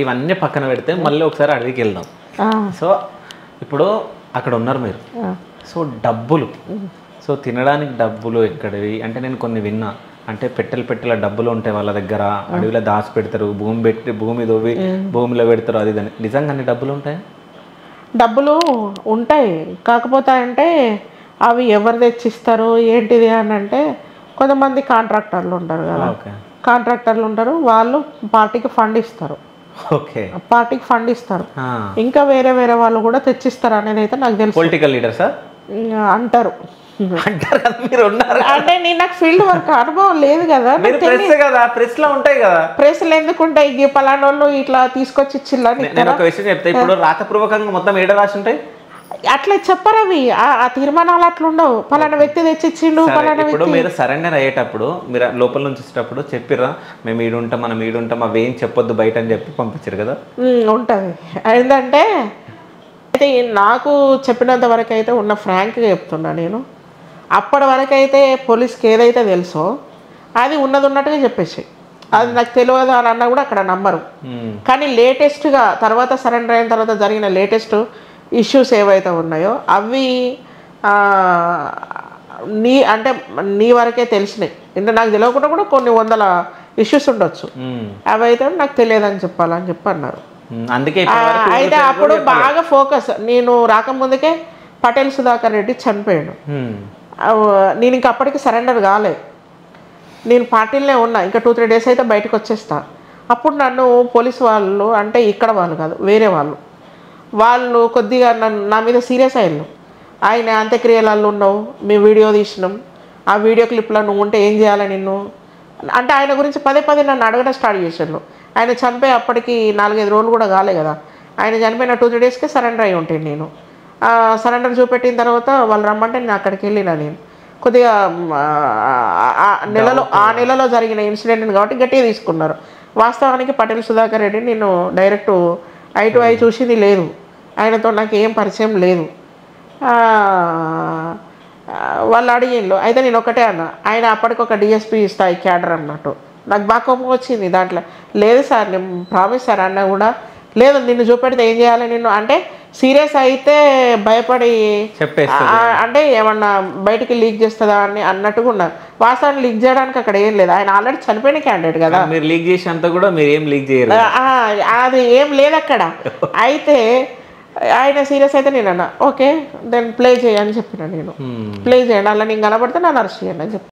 ఇవన్నీ పక్కన పెడితే మళ్ళీ ఒకసారి అడవికి వెళ్దాం. సో ఇప్పుడు అక్కడ ఉన్నారు మీరు, సో డబ్బులు, సో తినడానికి డబ్బులు ఎక్కడివి అంటే నేను కొన్ని విన్నా, అంటే పెట్టెల డబ్బులు ఉంటాయి వాళ్ళ దగ్గర, అడవిలో దాచి పెడతారు, భూమి దోవి భూమిలో పెడతారు, అది నిజంగా అన్ని డబ్బులు ఉంటాయి? డబ్బులు ఉంటాయి, కాకపోతే అంటే అవి ఎవరు తెచ్చిస్తారు ఏంటిది అని అంటే కొంతమంది కాంట్రాక్టర్లు ఉంటారు కదా, కాంట్రాక్టర్లు ఉంటారు, వాళ్ళు పార్టీకి ఫండ్ ఇస్తారు. ఓకే, పార్టీకి ఫండ్ ఇస్తారు. ఇంకా వేరే వేరే వాళ్ళు కూడా తెచ్చిస్తారు అనేది అయితే నాకు తెలుసు. పొలిటికల్ లీడర్ సార్ అంటారు. మీరు ఉన్నారు అంటే నేను నాకు ఫీల్డ్ వర్క్ అనుభవం లేదు కదా, ప్రెస్ లో ఉంటాయి కదా. ప్రెస్లు ఎందుకు ఉంటాయి? పలానా వాళ్ళు ఇట్లా తీసుకొచ్చి ఇచ్చిల్లా. నేను ఒక విషయం చెప్తా, ఇప్పుడు రాతపూర్వకంగా మొత్తం ఏడ రాసి ఉంటాయి అట్లా చెప్పరు అవి, ఆ తీర్మానాలు అట్లా ఉండవు. పలానా వ్యక్తి తెచ్చిచ్చిండు, పలానా వ్యక్తి. మీరు సరెండర్ అయ్యేటప్పుడు మీరు లోపల నుంచి వచ్చేటప్పుడు చెప్పిర్రా మేము ఈడుంటాం, మనం ఈడుంటాం, అవి ఏం చెప్పొద్దు బయట అని చెప్పి పంపించారు కదా? ఉంటుంది. ఏంటంటే అయితే నాకు చెప్పినంత వరకు అయితే ఉన్న ఫ్రాంక్గా చెప్తున్నా నేను, అప్పటి వరకు అయితే పోలీస్కి ఏదైతే తెలుసో అది ఉన్నట్టుగా చెప్పేసి, అది నాకు తెలియదు అని అన్నా కూడా అక్కడ నమ్మరు. కానీ లేటెస్ట్గా తర్వాత సరెండర్ అయిన తర్వాత జరిగిన లేటెస్ట్ ఇష్యూస్ ఏవైతే ఉన్నాయో అవి నీ వరకే తెలిసినాయి. అంటే నాకు తెలియకుండా కూడా కొన్ని వందల ఇష్యూస్ ఉండొచ్చు, అవి అయితే నాకు తెలియదని చెప్పాలని చెప్పి అన్నారు. అయితే అప్పుడు బాగా ఫోకస్, నేను రాకముందుకే పటేల్ సుధాకర్ రెడ్డి చనిపోయాడు. నేను ఇంక అప్పటికి సరెండర్ కాలే, నేను పార్టీలోనే ఉన్నా, ఇంకా 2-3 డేస్ అయితే బయటకు వచ్చేస్తా. అప్పుడు నన్ను పోలీసు వాళ్ళు, అంటే ఇక్కడ వాళ్ళు కాదు వేరే వాళ్ళు కొద్దిగా నా మీద సీరియస్ అయ్యారు. ఆయన అంత్యక్రియలలో ఉన్నావు, మేము వీడియో తీసినాం, ఆ వీడియో క్లిప్లో నువ్వు ఉంటే ఏం చేయాలి నిన్ను అంటే ఆయన గురించి పదే నన్ను అడగడం స్టార్ట్ చేశారు. ఆయన చనిపోయి అప్పటికి 4-5 రోజులు కూడా కాలే కదా, ఆయన చనిపోయిన 2-3 డేస్కే సరెండర్ అయి ఉంటాను. నేను సరెండర్ చూపెట్టిన తర్వాత వాళ్ళు రమ్మంటే నేను అక్కడికి వెళ్ళినా. నేను కొద్దిగా ఆ నెలలో జరిగిన ఇన్సిడెంట్ కాబట్టి గట్టిగా తీసుకున్నారు. వాస్తవానికి పటేల్ సుధాకర్ రెడ్డి నేను డైరెక్ట్ ఐ టు ఐ చూసింది లేదు, ఆయనతో నాకు ఏం పరిచయం లేదు. వాళ్ళు అడిగిండ్రు, అయితే నేను ఒకటే అన్నా, ఆయన అప్పటికొక డిఎస్పీ స్థాయి క్యాడర్ అన్నట్టు. నాకు బాగా కోపం వచ్చింది దాంట్లో. లేదు సార్ నేను ప్రామిస్ సార్ అన్నా కూడా, లేదు నిన్ను చూపెడితే ఏం చేయాలి నిన్ను అంటే సీరియస్ అయితే భయపడి అంటే ఏమన్నా బయటికి లీక్ చేస్తుందా అని అన్నట్టుగా ఉన్నారు. వాస్తవాన్ని లీక్ చేయడానికి అక్కడ ఏం లేదు, ఆయన ఆల్రెడీ చనిపోయిన క్యాండిడేట్ కదా. మీరు లీక్ చేసేంత కూడా మీరు ఏం లీక్ చేయరు, అది ఏం లేదు అక్కడ. అయితే ఆయన సీరియస్ అయితే నేను అన్నా ఓకే దెన్ ప్లే చేయని చెప్పిన, నేను ప్లే చేయండి, అలా నేను కనబడితే నన్ను అరెస్ట్ చేయండి అని చెప్పి.